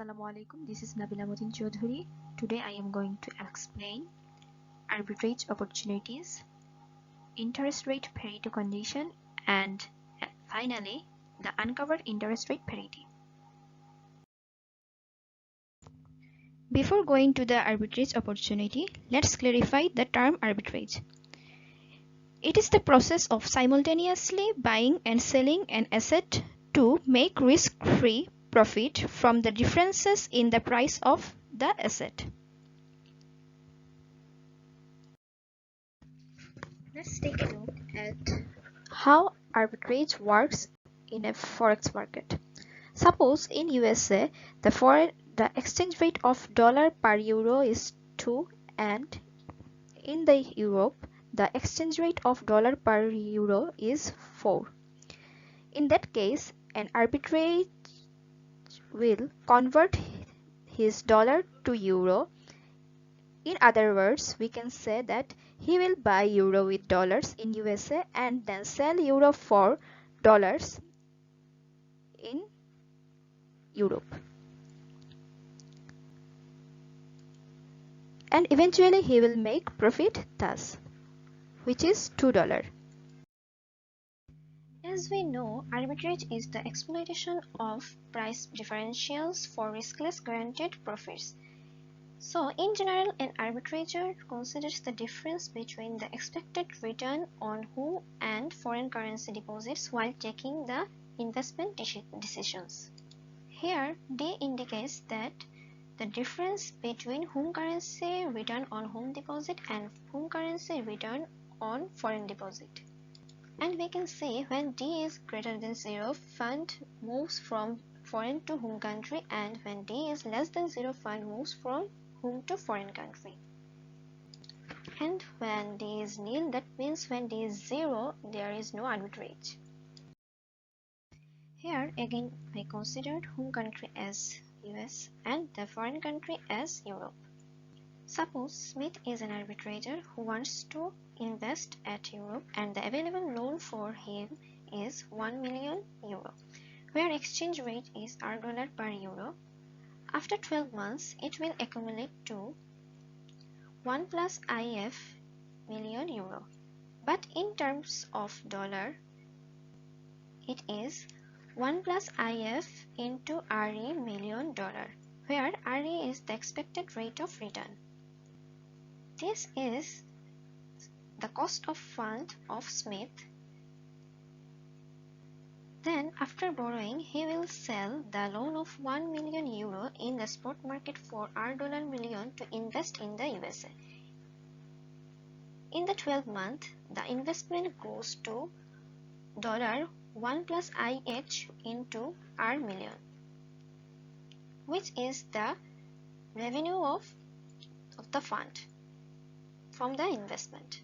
Assalamualaikum, this is Nabila Mutin Chaudhary. Today I am going to explain arbitrage opportunities, interest rate parity condition, and finally the uncovered interest rate parity. Before going to the arbitrage opportunity, let's clarify the term arbitrage. It is the process of simultaneously buying and selling an asset to make risk-free profit from the differences in the price of the asset. Let's take a look at how arbitrage works in a forex market. Suppose in USA the exchange rate of dollar per euro is 2 and in the Europe the exchange rate of dollar per euro is 4. In that case, an arbitrage will convert his dollar to euro. In other words, we can say that he will buy euro with dollars in USA and then sell euro for dollars in Europe. And eventually he will make profit thus, which is $2. As we know, arbitrage is the exploitation of price differentials for riskless guaranteed profits. So, in general, an arbitrager considers the difference between the expected return on home and foreign currency deposits while taking the investment decisions. Here, D indicates that the difference between home currency return on home deposit and home currency return on foreign deposit. And we can see when D is greater than 0, fund moves from foreign to home country, and when D is less than 0, fund moves from home to foreign country. And when D is nil, that means when D is 0, there is no arbitrage. Here again I considered home country as US and the foreign country as Europe. Suppose Smith is an arbitrator who wants to invest at Europe and the available loan for him is 1 million euro, where exchange rate is $R per euro. After 12 months, it will accumulate to 1 plus IF million euro. But in terms of dollar, it is 1 plus IF into RE million dollar, where RE is the expected rate of return. This is the cost of fund of Smith. Then, after borrowing, he will sell the loan of 1 million euro in the spot market for $R million to invest in the USA. In the 12th month, the investment grows to $1 plus IH into R million, which is the revenue of the fund from the investment.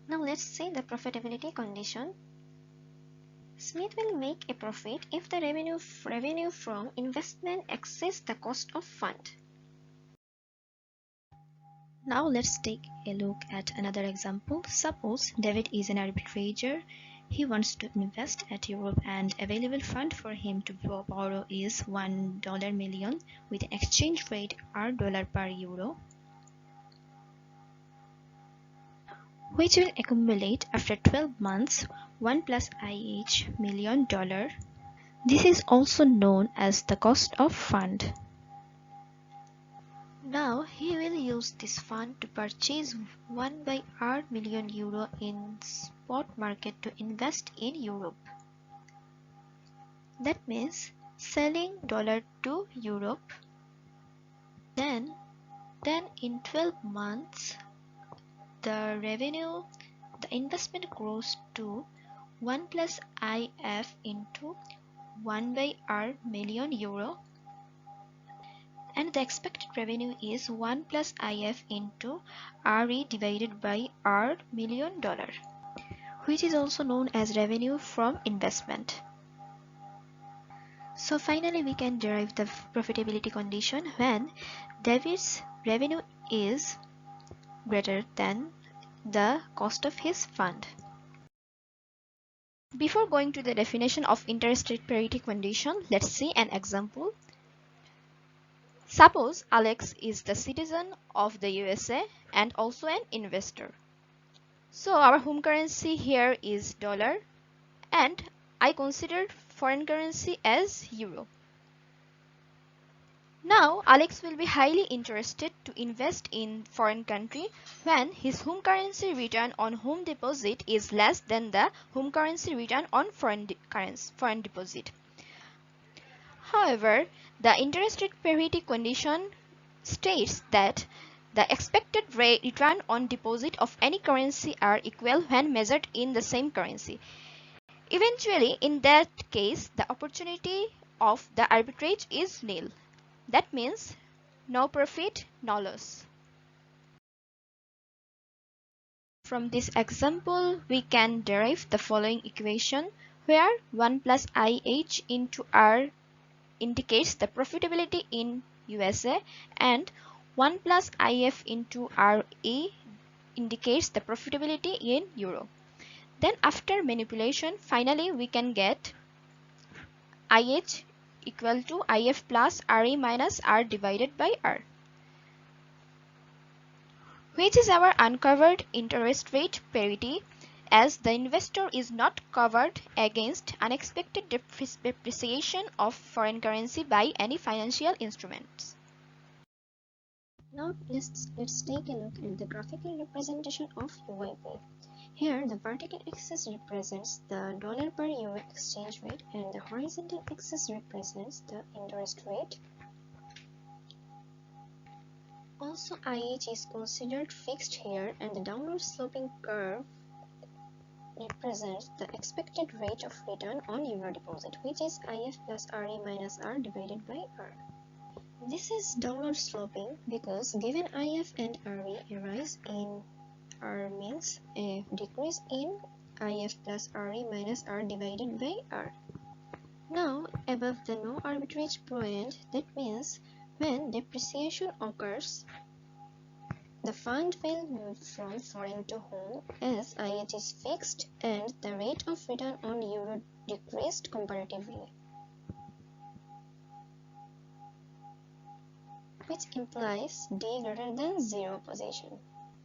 Now let's see the profitability condition. Smith will make a profit if the revenue from investment exceeds the cost of fund. Now let's take a look at another example. Suppose David is an arbitrager. He wants to invest at Europe and available fund for him to borrow is $1 million with an exchange rate $R per euro, which will accumulate after 12 months 1 plus IH million dollar. This is also known as the cost of fund. Now he will use this fund to purchase 1 by R million euro in spot market to invest in Europe. That means selling dollar to Europe. Then in 12 months the investment grows to 1 plus IF into 1 by R million euro, and the expected revenue is 1 plus IF into RE divided by R million dollar, which is also known as revenue from investment. So finally we can derive the profitability condition when David's revenue is greater than the cost of his fund. Before going to the definition of interest rate parity condition, let's see an example. Suppose Alex is the citizen of the USA and also an investor. So our home currency here is dollar and I considered foreign currency as euro. Now Alex will be highly interested to invest in foreign country when his home currency return on home deposit is less than the home currency return on foreign deposit. However, the interest rate parity condition states that the expected return on deposit of any currency are equal when measured in the same currency. Eventually, in that case, the opportunity of the arbitrage is nil. That means no profit, no loss. From this example, we can derive the following equation where 1 plus IH into R indicates the profitability in USA and 1 plus IF into RE indicates the profitability in Euro. Then after manipulation, finally we can get IH equal to IF plus RE minus R divided by R, which is our uncovered interest rate parity, as the investor is not covered against unexpected depreciation of foreign currency by any financial instruments. Now let's take a look at the graphical representation of UYP. Here the vertical axis represents the dollar per euro exchange rate and the horizontal axis represents the interest rate. Also IH is considered fixed here and the downward sloping curve represents the expected rate of return on euro deposit, which is IF plus RE minus R divided by R. This is downward sloping because given IF and RE, a rise in R means a decrease in IF plus RE minus R divided by R. Now above the no arbitrage point, that means when depreciation occurs, the fund will move from foreign to home as IH is fixed and the rate of return on euro decreased comparatively, which implies D greater than 0 position.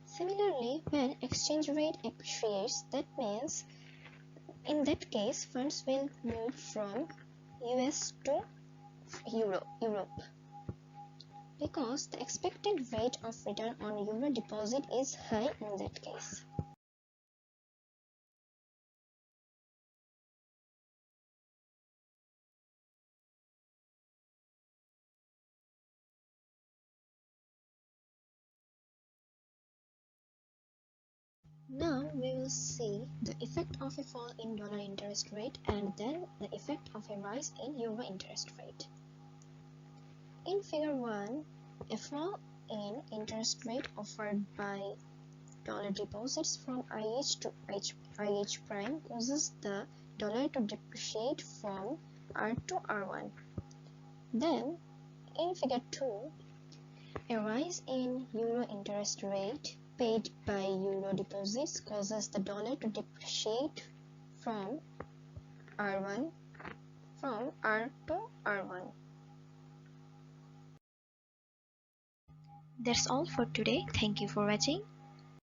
Similarly, when exchange rate appreciates, that means in that case funds will move from US to Europe, because the expected rate of return on euro deposit is high in that case. Now we will see the effect of a fall in dollar interest rate and then the effect of a rise in euro interest rate. In figure 1, a fall in interest rate offered by dollar deposits from IH to IH prime causes the dollar to depreciate from R to R1. Then in figure 2, a rise in euro interest rate paid by euro deposits causes the dollar to depreciate from R to R1. That's all for today. Thank you for watching.